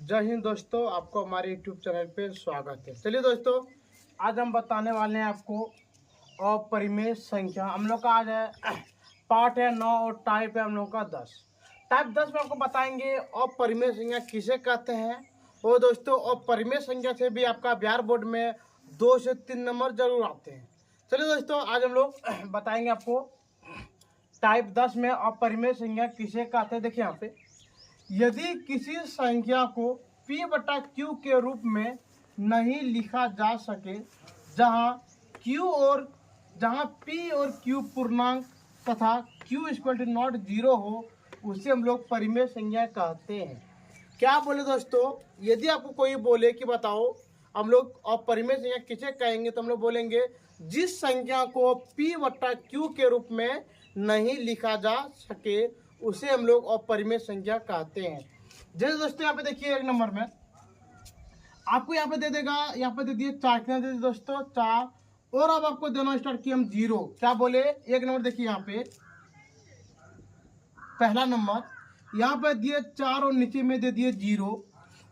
जय हिंद दोस्तों, आपको हमारे YouTube चैनल पे स्वागत है। चलिए दोस्तों, आज हम बताने वाले हैं आपको अपरिमेय संख्या। हम लोग का आज है पार्ट है 9 और टाइप है हम लोग का 10। टाइप 10 में आपको बताएंगे अपरिमेय संख्या किसे कहते हैं। और दोस्तों, अपरिमेय संख्या से भी आपका बिहार बोर्ड में 2 से 3 नंबर जरूर आते हैं। चलिए दोस्तों, आज हम लोग बताएंगे आपको टाइप 10 में अपरिमेय संख्या किसे कहते हैं। देखिए यहाँ पे, यदि किसी संख्या को P बटा Q के रूप में नहीं लिखा जा सके, जहां P और Q पूर्णांक तथा Q इक्वल टू नॉट 0 हो, उसे हम लोग परिमेय संख्या कहते हैं। क्या बोले दोस्तों, यदि आपको कोई बोले कि बताओ हम लोग अपरिमेय संख्या किसे कहेंगे, तो हम लोग बोलेंगे जिस संख्या को P बटा Q के रूप में नहीं लिखा जा सके उसे हम लोग अपरिमेय संख्या कहते हैं। जैसे दोस्तों यहाँ पे देखिए, एक नंबर में आपको यहाँ पे दे देगा, यहाँ पे दे दिए 4, कितना दे दिए दोस्तों 4, और अब आपको देना स्टार्ट किया हम 0। क्या बोले, एक नंबर देखिए यहाँ पे पहला नंबर यहाँ पे दिए 4 और नीचे में दे दिए 0,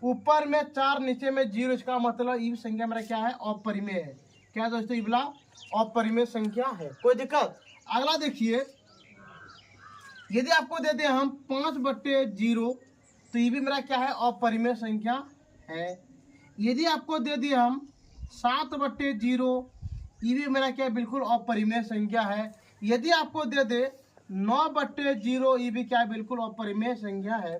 ऊपर में 4 नीचे में 0। इसका मतलब ये संख्या मेरा क्या है, अपरिमेय है। क्या दोस्तों, ये बोला अपरिमेय संख्या है, कोई दिक्कत। अगला देखिए, यदि आपको दे दे हम 5/0, तो ये भी मेरा क्या है, अपरिमेय संख्या है। यदि आपको दे दिए हम 7/0, ये भी मेरा क्या है, बिल्कुल अपरिमेय संख्या है। यदि आपको दे दे 9/0, ये भी क्या है, बिल्कुल अपरिमेय संख्या है।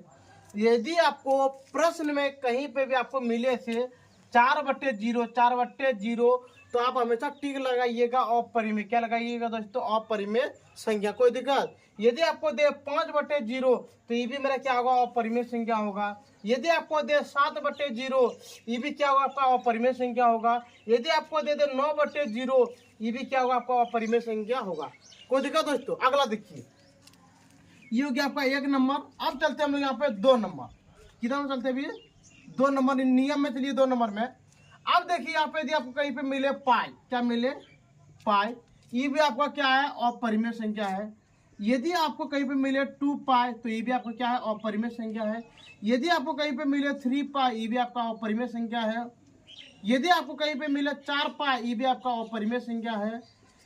यदि आपको प्रश्न में कहीं पे भी आपको मिले थे 4/0, तो आप हमेशा टिक लगाइएगा, अपरिमेय। क्या लगाइएगा दोस्तों, अपरिमेय संख्या, कोई दिक्कत। यदि आपको दे 5/0, तो ये भी मेरा क्या होगा, अपरिमेय संख्या होगा। यदि आपको दे 7/0, ये भी क्या होगा, आपका अपरिमेय संख्या होगा। यदि आपको दे दे 9/0, ये भी क्या होगा, आपका अपरिमेय संख्या होगा, कोई दिक्कत दोस्तों। अगला देखिए, ये हो गया आपका 1 नंबर। अब चलते हम लोग यहाँ पे 2 नंबर। कितना में चलते अभी, 2 नंबर नियम में। चलिए 2 नंबर में अब देखिए, यहाँ पे यदि आपको कहीं पे मिले पाई, क्या मिले, पाई, ये भी आपका क्या है, अपरिमेय संख्या है। यदि आपको कहीं पे मिले 2 पाई, तो ये भी आपका क्या है, अपरिमेय संख्या है। यदि आपको कहीं पे मिले 3 पाई, ये भी आपका अपरिमेय संख्या है। यदि आपको कहीं पे मिले 4 पाई, ये भी आपका अपरिमेय संख्या है।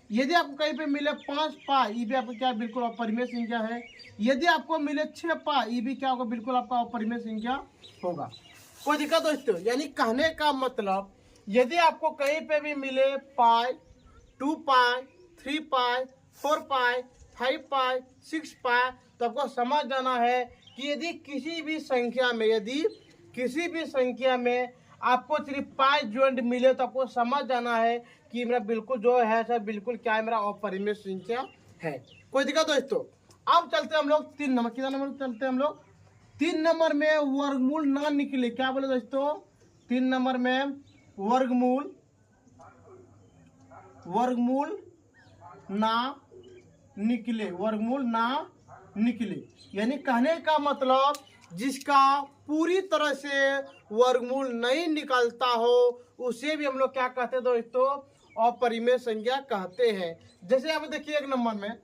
यदि आपको कहीं पे मिले 5 पाई, ये भी आपका क्या, बिल्कुल अपरिमेय संख्या है। यदि आपको मिले 6 पाई, ये भी क्या होगा, बिल्कुल आपका अपरिमेय संख्या होगा, कोई दिक्कत दोस्तों। यानी कहने का मतलब, यदि आपको कहीं पे भी मिले पाई, 2 पाई, 3 पाई, 4 पाई, 5 पाई, 6 पाई, तो आपको समझ जाना है कि यदि किसी भी संख्या में आपको सिर्फ पाई ज्वाइंट मिले, तो आपको समझ जाना है कि मेरा बिल्कुल जो है सर, बिल्कुल क्या है, मेरा अपरिमेय संख्या है, कोई दिक्कत दोस्तों। अब चलते हम लोग 3 नंबर। कितना नंबर चलते हम लोग, 3 नंबर में वर्गमूल ना निकले। क्या बोले दोस्तों, 3 नंबर में वर्गमूल ना निकले। यानी कहने का मतलब, जिसका पूरी तरह से वर्गमूल नहीं निकलता हो, उसे भी हम लोग क्या कहते हैं दोस्तों, अपरिमेय संख्या कहते हैं। जैसे यहाँ पे देखिए, 1 नंबर में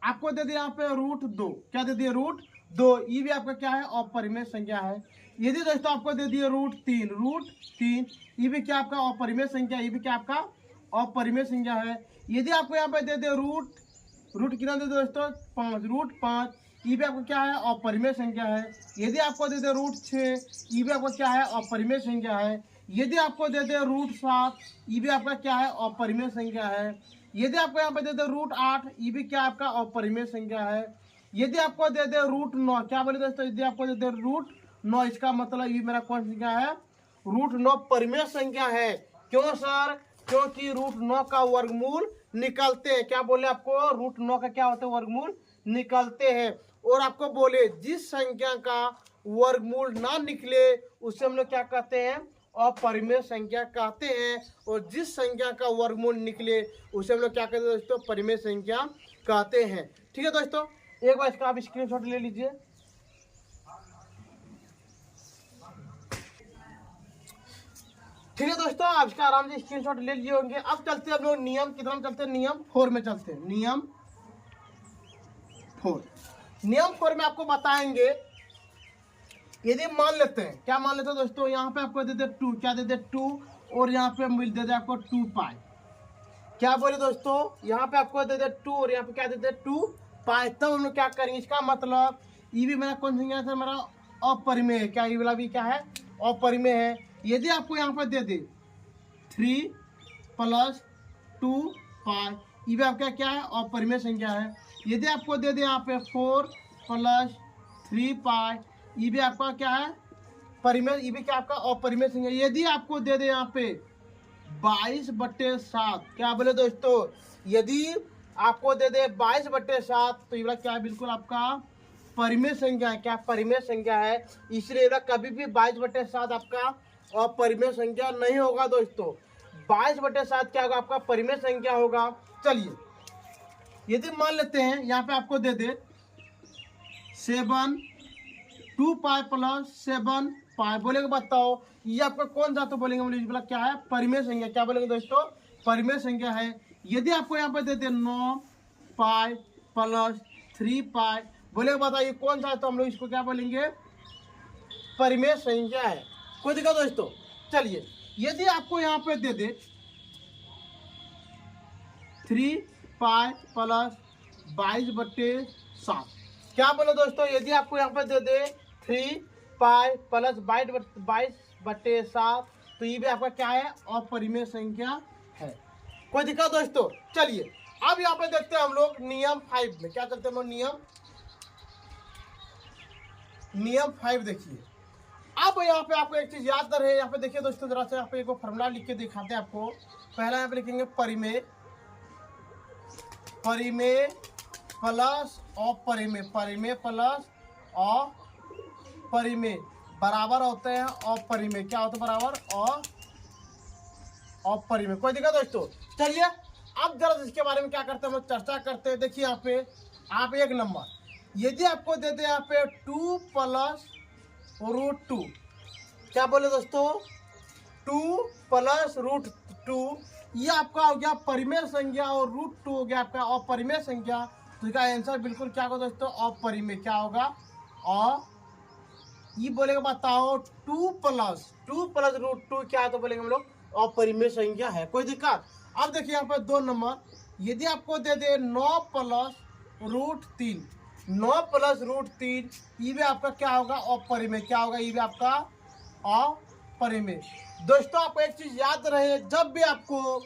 आपको दे दिया यहाँ पे √2। क्या दे दिया, √2, ये भी आपका क्या है, अपरिमेय संख्या है। यदि दोस्तों आपको दे दिया √3, ये भी क्या आपका अपरिमेय संख्या, ये भी क्या आपका अपरिमेय संख्या है। यदि आपको यहाँ पे दे दे रूट कितना दे दो दोस्तों, 5, √5, ये भी आपको क्या है, अपरिमेय संख्या है। यदि आपको दे दे √6, ये भी आपका क्या है, अपरिमेय संख्या है। यदि आपको दे दे √7, ये भी आपका क्या है, अपरिमेय संख्या है। यदि आपको यहाँ पे दे दे √8, ये भी क्या आपका अपरिमेय संख्या है। यदि आपको दे दे √9, क्या बोले दोस्तों, यदि आपको दे दे √9, इसका मतलब ये मेरा कौन संख्या है, √9 परिमेय संख्या है। क्यों सर, क्योंकि √9 का वर्गमूल निकलते हैं। क्या बोले आपको, √9 का क्या होता है, वर्गमूल निकलते हैं। और आपको बोले जिस संख्या का वर्गमूल ना निकले, उसे हम लोग क्या कहते हैं, अपरिमेय संख्या कहते हैं। और जिस संख्या का वर्गमूल निकले, उसे हम लोग क्या कहते हैं दोस्तों, परिमेय संख्या कहते हैं। ठीक है दोस्तों, एक बार इसका आप स्क्रीनशॉट ले लीजिए। ठीक है दोस्तों, आप इसका आराम से स्क्रीनशॉट ले लिए होंगे। अब चलते हैं हम लोग नियम, कितना में चलते हैं, नियम 4 में चलते हैं। नियम 4 में आपको बताएंगे यदि मान लेते हैं, क्या मान लेते हैं दोस्तों, यहाँ पे आपको दे दे 2, क्या दे दे 2, और यहाँ पे मिल दे दे आपको 2 पाई। क्या बोले दोस्तों, यहाँ पे आपको दे दे 2 और यहाँ पे क्या दे दे 2 पाई। तब हम लोग क्या करेंगे, इसका मतलब ये भी मेरा कौन संख्या है, मेरा अपरिमेय है। क्या ये वाला भी क्या है, अपरिमेय है। यदि आपको यहाँ पे दे दे 3 + 2 पाई, ये भी आपका क्या है, अपरिमेय संख्या है। यदि आपको दे दे यहाँ पे 4 + 3 पाई, ये भी आपका क्या है, परिमेय, ये भी क्या आपका अपरिमेय संख्या। यदि आपको दे दे यहाँ पे 22/7, क्या बोले दोस्तों, यदि आपको दे दे 22/7, तो ये क्या है, बिल्कुल आपका परिमेय संख्या है। क्या परिमेय संख्या है, इसलिए कभी भी 22/7 आपका अपरिमेय संख्या नहीं होगा दोस्तों। 22/7 क्या होगा, आपका परिमेय संख्या होगा। चलिए, यदि मान लेते हैं यहाँ पे आपको दे दे 7 2 पाई + 7 पाई, बोलेंगे बताओ ये आपका कौन सा, तो बोलेंगे बोला क्या है, परिमेय संख्या। क्या बोलेंगे दोस्तों, परिमेय संख्या है। यदि आपको यहाँ पे देते 9 पाई + 3 पाई, बोलेंगे बताइए कौन सा है, तो हम लोग इसको क्या बोलेंगे, परिमेय संख्या है। कोई दिक्कत दोस्तों। चलिए, यदि आपको यहाँ पे दे दे 3 पाई + 22/7, क्या बोले दोस्तों, यदि आपको यहाँ पे दे दे 3 पाई + 22/7, तो ये भी आपका क्या है, अपरिमेय संख्या है। कोई दिक्कत दोस्तों। चलिए, अब यहाँ पे देखते हैं हम लोग नियम 5 में, क्या करते हैं हम लोग, नियम 5 देखिए। अब यहाँ पे आपको एक चीज याद रहे, यहाँ पे देखिए दोस्तों, जरा से यहाँ पे एक फॉर्मूला लिख के दिखाते हैं आपको। पहला यहाँ पे लिखेंगे परिमेय प्लस अपरिमेय, परिमेय प्लस अपरिमेय बराबर होते हैं अपरिमेय। क्या होता है, बराबर अपरिमेय। कोई दिक्कत दोस्तों। चलिए, अब जरा इसके बारे में क्या करते हैं, हम लोग चर्चा करते हैं। देखिए यहाँ पे आप 1 नंबर, यदि आपको दे दे यहाँ पे 2 + √2, क्या बोले दोस्तों, 2 + √2, ये आपका हो गया परिमेय संख्या, और √2 हो गया आपका अपरिमेय संख्या। तो इसका आंसर बिल्कुल क्या होगा दोस्तों, अपरिमेय। क्या होगा, और ये बोलेगा बताओ 2 + √2 क्या है, तो बोलेंगे हम लोग अपरिमेय संख्या है। कोई दिक्कत। अब देखिए यहाँ पर 2 नंबर, यदि आपको दे दे 9 + √3, 9 + √3, ये भी आपका क्या होगा, अपरिमेय। क्या होगा, ये भी आपका अपरिमेय। दोस्तों, आपको एक चीज याद रहे, जब भी आपको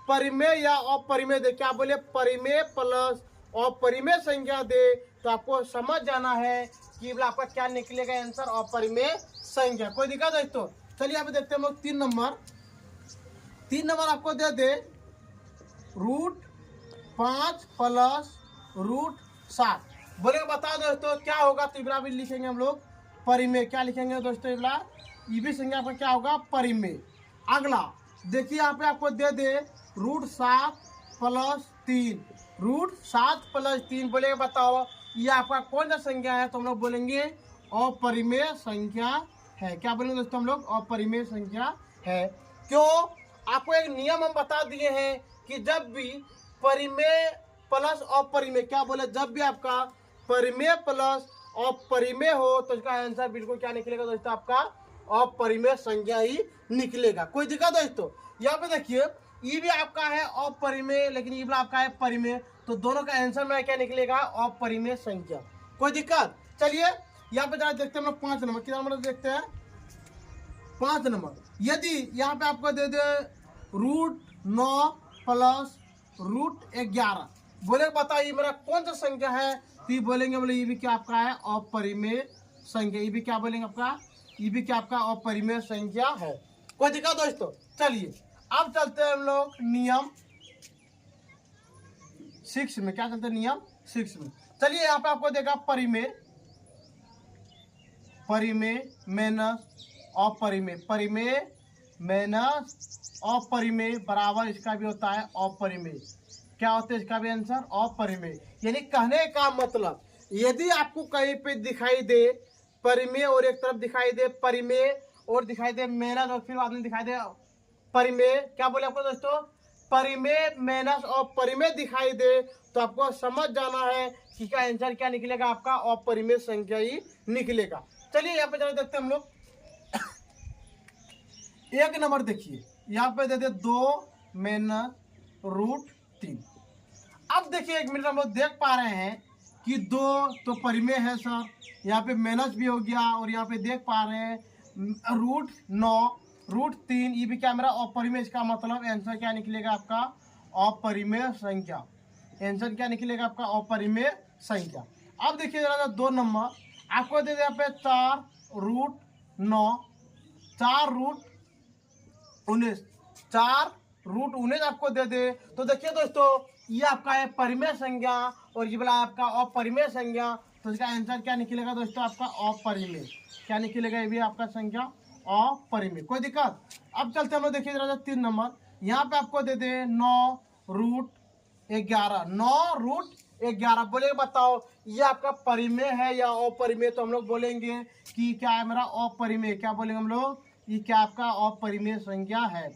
परिमेय या अपरिमेय दे, क्या बोले, परिमेय प्लस अपरिमेय संख्या दे, तो आपको समझ जाना है कि आपका क्या निकलेगा आंसर, अपरिमेय संख्या। कोई दिक्कत दोस्तों। चलिए यहाँ पे देखते हैं हम लोग 3 नंबर, 3 नंबर आपको दे दे √5 + √7, बोलेगा बताओ दोस्तों क्या होगा, तो इबला भी लिखेंगे हम लोग परिमेय। क्या लिखेंगे दोस्तों, इबला ये भी संख्या आपका क्या होगा, परिमेय। अगला देखिए यहाँ पे आपको दे दे √7 + 3, √7 + 3, बोलेगा बताओ ये आपका कौन सा संख्या है, तो हम लोग बोलेंगे अपरिमेय संख्या है। क्या बोलेंगे दोस्तों, हम लोग अपरिमेय संख्या है। क्यों, आपको एक नियम हम बता दिए हैं कि जब भी परिमेय प्लस अपरिमेय, क्या बोले, जब भी आपका परिमेय प्लस अपरिमेय हो, तो इसका आंसर बिल्कुल क्या निकलेगा दोस्तों, आपका अपरिमेय संख्या ही निकलेगा। कोई दिक्कत दोस्तों। यहाँ पे देखिए ये भी आपका है अपरिमेय, लेकिन ये भी आपका है परिमेय, तो दोनों का आंसर में क्या निकलेगा, अपरिमेय संख्या। कोई दिक्कत। चलिए यहाँ पे जरा देखते हैं हम 5 नंबर, कितना नंबर देखते हैं, 5 नंबर, यदि यहाँ पे आपको दे दे √9 + √11, बोले बताइए मेरा कौन सा संख्या है, तो ये बोलेंगे बोले ये भी क्या आपका है, अपरिमेय संख्या। ये भी क्या बोलेंगे आपका, ये भी क्या आपका अपरिमेय संख्या है। कोई दिक्कत दोस्तों। चलिए अब चलते हैं हम लोग नियम 6 में, क्या चलते हैं, नियम 6 में। चलिए यहाँ पे आपको देखा परिमेय माइनस अपरिमेय, परिमेय माइनस अपरिमेय बराबर इसका भी होता है अपरिमेय। क्या होता है इसका भी आंसर, अपरिमेय। यानी कहने का मतलब, यदि आपको कहीं पे दिखाई दे परिमेय और एक तरफ दिखाई दे परिमेय और दिखाई दे माइनस और फिर बाद में दिखाई दे परिमेय, क्या बोले आपको दोस्तों, परिमेय माइनस और परिमेय दिखाई दे, तो आपको समझ जाना है कि का आंसर क्या निकलेगा, आपका अपरिमेय संख्या ही निकलेगा। चलिए यहाँ पे जरा देखते हैं हम लोग। एक नंबर देखिए, यहाँ पे दे दे 2-√3। अब देखिए एक मिनट हम लोग देख पा रहे हैं कि 2 तो परिमेय है सर, यहाँ पे माइनस भी हो गया, और यहाँ पे देख पा रहे हैं √9, √3, ये भी क्या मेरा अपरिमेय। इसका मतलब आंसर क्या निकलेगा आपका? अपरिमेय संख्या। आंसर क्या निकलेगा आपका? अपरिमेय संख्या। अब देखिए जरा 2 नंबर आपको दे दे यहाँ पे 4√9, 4√19, 4√19 आपको दे दे। तो देखिए दोस्तों, ये आपका है परिमेय संख्या और ये वाला आपका अपरिमेय संख्या। तो इसका आंसर क्या निकलेगा दोस्तों? आपका अपरिमेय। क्या निकलेगा? ये भी आपका संख्या अपरिमेय। कोई दिक्कत? अब चलते हम लोग देखिए जरा 3 नंबर, यहाँ पे आपको दे दे 9√11, 9√11। बोले बताओ ये आपका परिमेय है या अपरिमेय? तो हम लोग बोलेंगे कि क्या है मेरा? अपरिमेय। क्या बोलेंगे हम लोग? ये क्या आपका अपरिमेय संख्या है।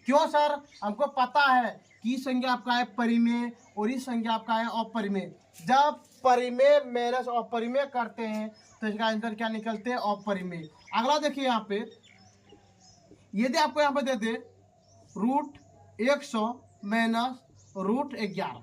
क्यों सर? हमको पता है कि संख्या आपका है परिमेय और इस संख्या आपका है अपरिमेय। जब परिमेय माइनस अपरिमेय करते हैं तो इसका आंसर क्या निकलते हैं? अपरिमेय। अगला देखिए यहाँ पे, यदि आपको यहाँ पे दे दे √100 - √11,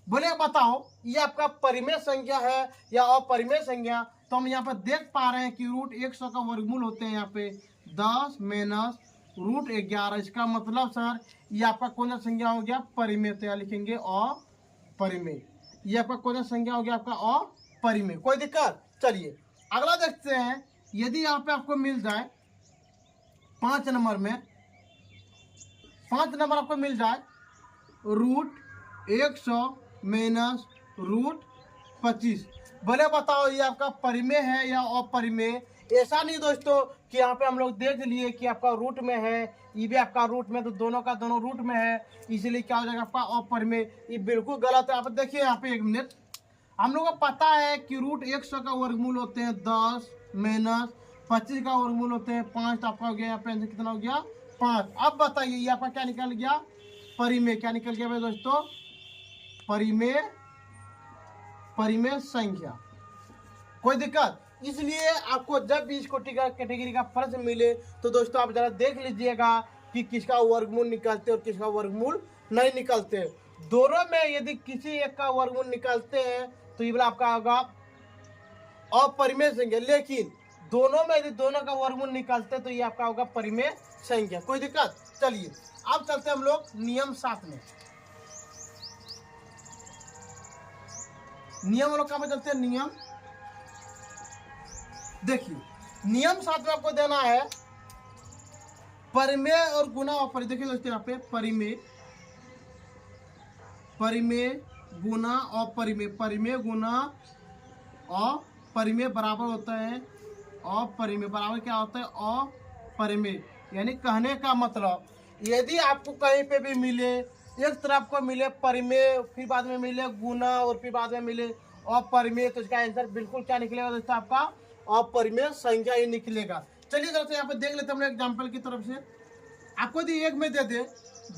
बोले बताओ ये आपका परिमेय संख्या है या अपरिमेय संख्या? तो हम यहाँ पे देख पा रहे हैं कि √100 का वर्गमूल होते हैं यहाँ पे 10 - √11। इसका मतलब सर ये आपका कौन सा संख्या हो गया? परिमेय। तो यहाँ लिखेंगे अपरिमेय। ये आपका कौन सा संख्या हो गया? आपका अपरिमेय। कोई दिक्कत? चलिए अगला देखते हैं। यदि यहाँ पे आपको मिल जाए 5 नंबर में, 5 नंबर आपको मिल जाए √100 - √25, बोले बताओ ये आपका परिमेय है या अपरिमेय? ऐसा नहीं दोस्तों कि यहाँ पे हम लोग देख लिए कि आपका रूट में है, ये भी आपका रूट में, तो दोनों का दोनों रूट में है, इसलिए क्या हो जाएगा आपका अपरिमेय। ये बिल्कुल गलत है। आप देखिए यहाँ पे एक मिनट, हम लोग को पता है कि √100 का वर्गमूल होते हैं 10 - 25 का वर्गमूल होते हैं 5। तो आपका हो गया यहाँ पे आंसर कितना हो गया? 5। अब बताइए ये आपका क्या निकल गया? परिमेय। क्या निकल गया भाई दोस्तों? परिमेय, परिमेय संख्या। कोई दिक्कत? इसलिए आपको जब भी इस कैटेगरी का प्रश्न मिले तो दोस्तों आप जरा देख लीजिएगा कि किसका वर्गमूल निकालते और किसका वर्गमूल नहीं निकालते। दोनों में यदि किसी एक का वर्गमूल निकालते हैं तो ये वाला आपका होगा अपरिमेय संख्या, लेकिन दोनों में यदि दोनों का वर्गमूल निकालते तो ये आपका होगा परिमेय संख्या। कोई दिक्कत? चलिए अब चलते हम लोग नियम 7 में। नियम हम लोग कहाँ पे चलते हैं? नियम देखिए, नियम 7 में आपको देना है परिमेय और गुना अपरिमेय। देखिए दोस्तों यहाँ पे परिमेय, परिमेय गुना अपरिमेय, परिमेय गुना अपरिमेय बराबर होता है अपरिमेय। बराबर क्या होता है? अपरिमेय। यानी कहने का मतलब यदि आपको कहीं पे भी मिले, एक तरफ को मिले परिमेय, फिर बाद में मिले गुना और फिर बाद में मिले अपरिमेय, तो इसका आंसर बिल्कुल क्या निकलेगा दोस्तों? आपका अपरिमेय संख्या ही निकलेगा। चलिए जरा से यहाँ पे देख लेते हैं हम एग्जाम्पल की तरफ से। आपको यदि एक में दे दे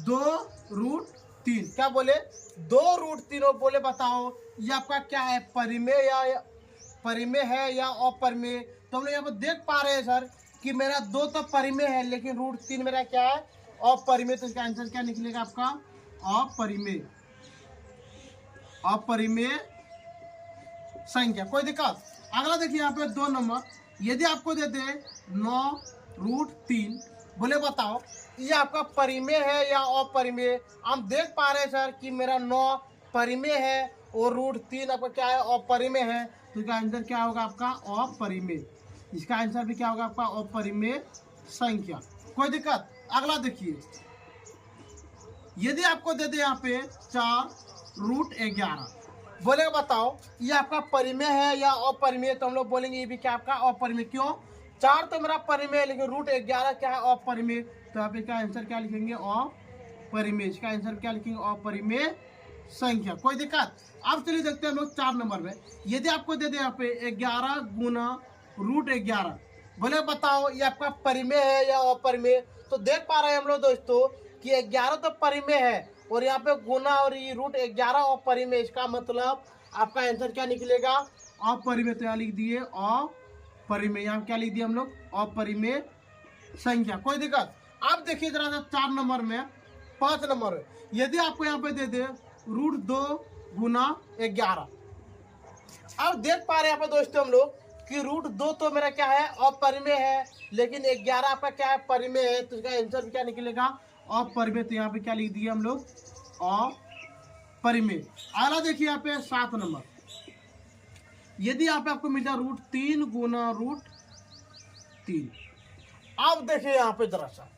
2√3, क्या बोले? 2√3, और बोले बताओ ये आपका क्या है? परिमेय या परिमेय है या अपरिमेय? तो हम लोग यहाँ पे देख पा रहे हैं सर कि मेरा 2 तो परिमेय है, लेकिन √3 मेरा क्या है? अपरिमेय। तो इसका आंसर क्या निकलेगा आपका? अपरिमेय, अपरिमेय संख्या। कोई दिक्कत? अगला देखिए यहाँ पे 2 नंबर, यदि आपको दे दे 9√3, बोले बताओ ये आपका परिमेय है या अपरिमेय? हम देख पा रहे हैं सर कि मेरा 9 परिमेय है और √3 आपका क्या है? अपरिमेय है। तो इसका आंसर क्या होगा आपका? अपरिमेय। इसका आंसर भी क्या होगा आपका? अपरिमेय संख्या। कोई दिक्कत? अगला देखिए, यदि आपको दे दे यहाँ पे 4√11, बोले बताओ ये आपका परिमेय है या अपरिमेय? तो हम लोग बोलेंगे ये भी क्या आपका? अपरिमेय। क्यों? 4 तो मेरा परिमेय है, लेकिन √11 क्या है? अपरिमेय। तो यहाँ पे क्या आंसर क्या लिखेंगे? अपरिमेय। इसका आंसर क्या लिखेंगे? अपरिमेय संख्या। कोई दिक्कत? अब चलिए देखते हैं हम लोग 4 नंबर में। यदि आपको दे दे यहाँ पे 11 गुना √11, बोले बताओ ये आपका परिमेय है या अपरिमेय? तो देख पा रहे हैं हम लोग दोस्तों कि 11 तो परिमेय है और यहाँ पे गुना और ये √11 अपरिमेय। इसका मतलब आपका आंसर क्या निकलेगा? अपरिमेय। तो यहाँ लिख दिए अपरिमेय। यहाँ क्या लिख दिया हम लोग, अपरिमेय संख्या। कोई दिक्कत। अब देखिए जरा सा 4 नंबर में, 5 नंबर में यदि आपको यहाँ पे दे दे √2 गुना 11। अब देख पा रहे हैं यहाँ पे दोस्तों हम लोग कि √2 तो मेरा क्या है, अपरिमेय है, लेकिन 11 आपका क्या है, परिमेय है। तो इसका आंसर क्या निकलेगा, अपरिमेय। तो यहाँ पे क्या लिख दिया हम लोग, अपरिमेय। अगला देखिए यहाँ पे 7 नंबर, यदि यहाँ पे आपको मिल जाए √3 गुना √3। अब देखिए यहाँ पे जरा सा,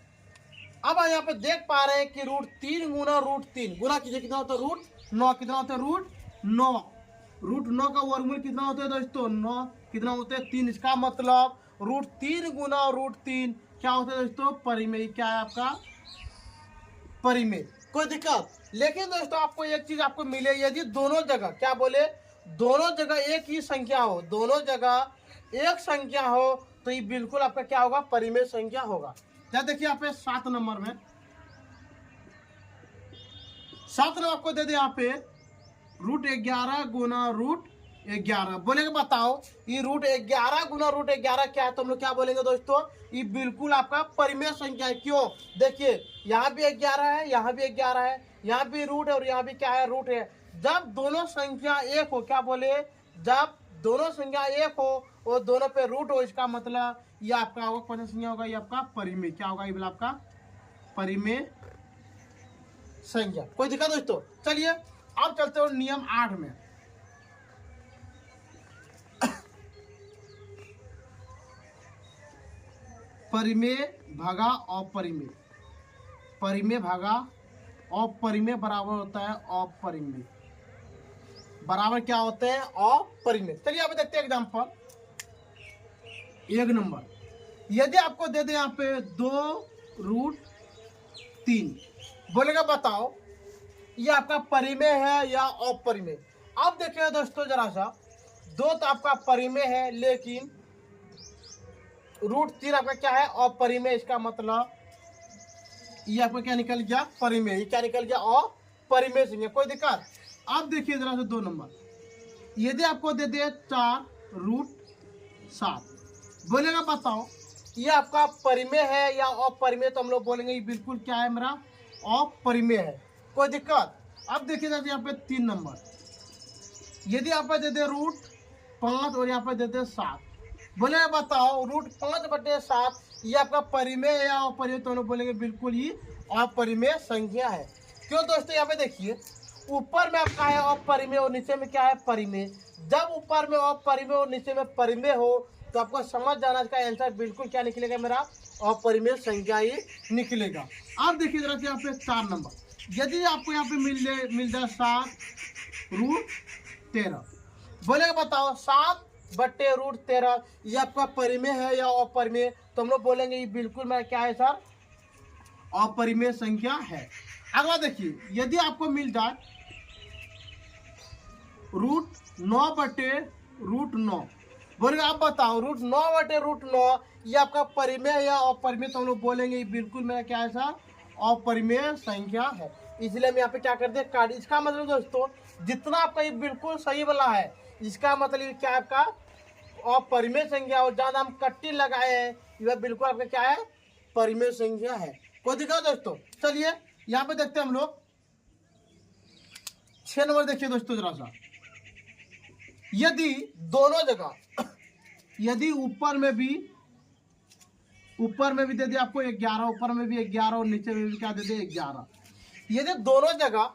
अब यहाँ पे देख पा रहे हैं कि √3 गुना √3 गुना कीजिए, कितना होता है, √9। कितना होता है, √9। √9 का वर्गमूल कितना होता है दोस्तों, 9। कितना होता है, 3। इसका मतलब √3 गुना √3 क्या होता है दोस्तों, परिमेय। क्या है आपका, परिमेय। कोई दिक्कत। लेकिन दोस्तों आपको एक चीज आपको मिले, यदि दोनों जगह क्या बोले, दोनों जगह एक ही संख्या हो, दोनों जगह एक संख्या हो, तो ये बिल्कुल आपका क्या होगा, परिमेय संख्या होगा। क्या देखिए यहाँ पे 7 नंबर में, 7 नंबर आपको दे दे यहाँ पे √11 गुना √11। बोलेंगे बताओ ये √11 गुना √11 क्या है, तो हम लोग क्या बोलेंगे दोस्तों, ये बिल्कुल आपका परिमेय संख्या है। क्यों, देखिए यहाँ भी 11 है, यहाँ भी 11 है, यहाँ भी रूट है और यहाँ भी क्या है, रूट है। जब दोनों संख्या एक हो, क्या बोले, जब दोनों संख्या एक हो और दोनों पे रूट हो, इसका मतलब ये आपका होगा, कौन सा संख्या होगा, ये आपका परिमेय। क्या होगा, ये बोला आपका परिमेय संख्या। कोई दिक्कत दोस्तों। चलिए अब चलते हो नियम 8 में। परिमेय भागा अपरिमेय, परिमेय भागा अपरिमेय बराबर होता है अपरिमेय, बराबर क्या होते हैं, अपरिमेय। चलिए अब देखते हैं एग्जांपल। 1 नंबर, यदि आपको दे दे यहाँ पे 2√3, बोलेगा बताओ ये आपका परिमेय है या अपरिमेय। अब देखिए दोस्तों जरा सा, 2 तो आपका परिमेय है, लेकिन √3 आपका क्या है, अपरिमेय। इसका मतलब ये आपका क्या निकल गया, परिमेय। ये क्या निकल गया, अपरिमेय संख्या। कोई दिक्कत। अब देखिए जरा सा 2 नंबर, यदि आपको दे दे 4√7, बोलेगा बताओ ये आपका परिमेय है या अपरिमेय, तो हम लोग बोलेंगे ये बिल्कुल क्या है, मेरा अपरिमेय है। कोई दिक्कत। अब देखिए जैसे यहाँ पे 3 नंबर, यदि आप दे दे √5 और यहाँ पे दे दे 7, बोले बताओ √5/7 ये आपका परिमेय है या अपरिमेय, तो हम लोग बोलेंगे बिल्कुल ही अपरिमेय संख्या है। क्यों दोस्तों, यहाँ पे देखिए ऊपर में आपका है अपरिमेय और नीचे में क्या है, परिमेय। जब ऊपर में अपरिमेय और नीचे में परिमेय हो, तो आपको समझ जाना इसका आंसर बिल्कुल क्या निकलेगा, मेरा अपरिमेय संख्या ही निकलेगा। अब देखिए जरा यहाँ पे 4 नंबर, यदि आपको यहाँ पे मिल जाए 7√13, बोलेगा बताओ 7/√13 ये आपका परिमेय है या अपरिमेय, तो हम लोग बोलेंगे ये बिल्कुल मेरा क्या है सर, अपरिमेय संख्या है। अगला देखिए, यदि आपको मिल जाए √9/√9, बोलेगा आप बताओ √9/√9 ये आपका परिमेय है या अपरिमेय, तो हम लोग बोलेंगे ये बिल्कुल मेरा क्या है सर, अपरिमेय संख्या है। इसलिए हम यहाँ पे क्या करते हैं, काट। इसका मतलब दोस्तों जितना आपका ये बिल्कुल सही वाला है, इसका मतलब क्या आपका अपरिमेय संख्या, और ज्यादा हम कट्टी लगाए हैं, यह बिल्कुल आपका क्या है, परिमेय संख्या है। कोई दिक्कत दोस्तों। चलिए यहाँ पे देखते हैं हम लोग 6 नंबर। देखिए दोस्तों जरा सा, यदि दोनों जगह यदि ऊपर में भी दे दे आपको 11, ऊपर में भी 11 और नीचे में भी क्या दे दे 11, यदि दोनों जगह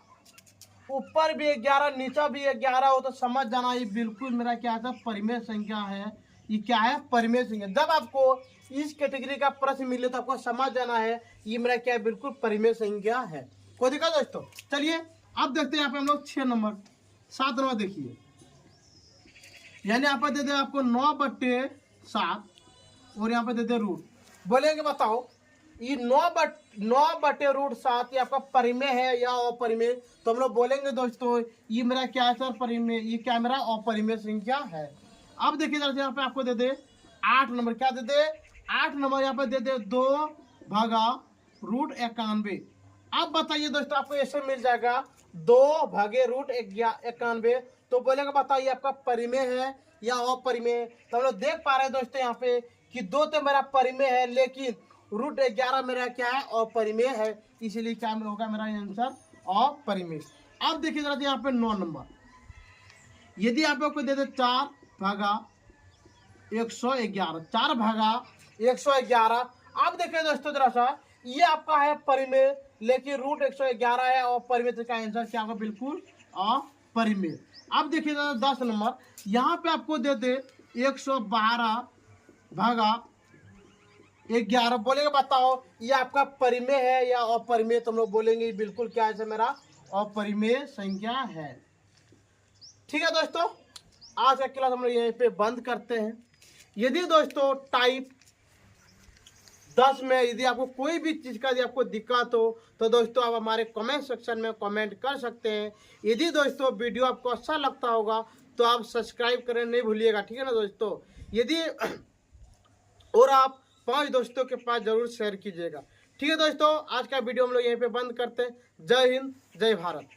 ऊपर भी 11 नीचे भी 11 हो, तो समझ जाना ये बिल्कुल मेरा क्या है, परिमेय संख्या है। ये क्या है, परिमेय संख्या। जब आपको इस कैटेगरी का प्रश्न मिले तो आपको समझ जाना है ये मेरा क्या है, बिल्कुल परिमेय संख्या है। कोई दिक्कत दोस्तों। चलिए अब देखते हैं यहाँ पे हम लोग 6 नंबर 7 नंबर। देखिए यानी यहाँ पे दे दे आपको 9/7 और यहाँ पे दे दे रूट, बोलेंगे बताओ ये 9/√7 ये आपका परिमेय है या अपरिमेय, तो हम लोग बोलेंगे दोस्तों ये मेरा क्या है सर, परिमेय। ये क्या मेरा अपरिमेय संख्या है। अब देखिए जरा यहाँ पे आपको दे दे 8 नंबर, क्या दे दे 8 नंबर, यहाँ पे दे दे 2/√91। अब बताइए दोस्तों आपको ऐसे मिल जाएगा 2/√91, तो बोलेंगे बताइए आपका परिमेय है या अपरिमेय। तो हम लोग देख पा रहे हैं दोस्तों यहाँ पे कि 2 तो मेरा परिमेय है, लेकिन √11 मेरा क्या है, अपरिमेय है, इसीलिए क्या होगा मेरा आंसर अपरिमेय। अब देखिए जरा यहाँ पे 9 नंबर, यदि आप लोग को दे दे 4 भागा 111, 4 भागा 111। अब देखिए दोस्तों जरा सा, ये आपका है परिमेय, लेकिन √111 है और परिमेय, तो इसका आंसर क्या होगा, बिल्कुल अपरिमेय। अब देखिए 10 नंबर, यहाँ पे आपको दे दे 112 भागा 11, बोलेगा बताओ ये आपका परिमेय है या अपरिमेय, तो हम लोग बोलेंगे बिल्कुल क्या है मेरा अपरिमेय संख्या है। ठीक है दोस्तों, आज का क्लास हम लोग यहीं पे बंद करते हैं। यदि दोस्तों टाइप 10 में यदि आपको कोई भी चीज़ का यदि आपको दिक्कत हो तो दोस्तों आप हमारे कमेंट सेक्शन में कमेंट कर सकते हैं। यदि दोस्तों वीडियो आपको अच्छा लगता होगा तो आप सब्सक्राइब करना नहीं भूलिएगा, ठीक है ना दोस्तों। यदि और आप 5 दोस्तों के पास जरूर शेयर कीजिएगा। ठीक है दोस्तों, आज का वीडियो हम लोग यहीं पे बंद करते हैं। जय हिंद, जय भारत।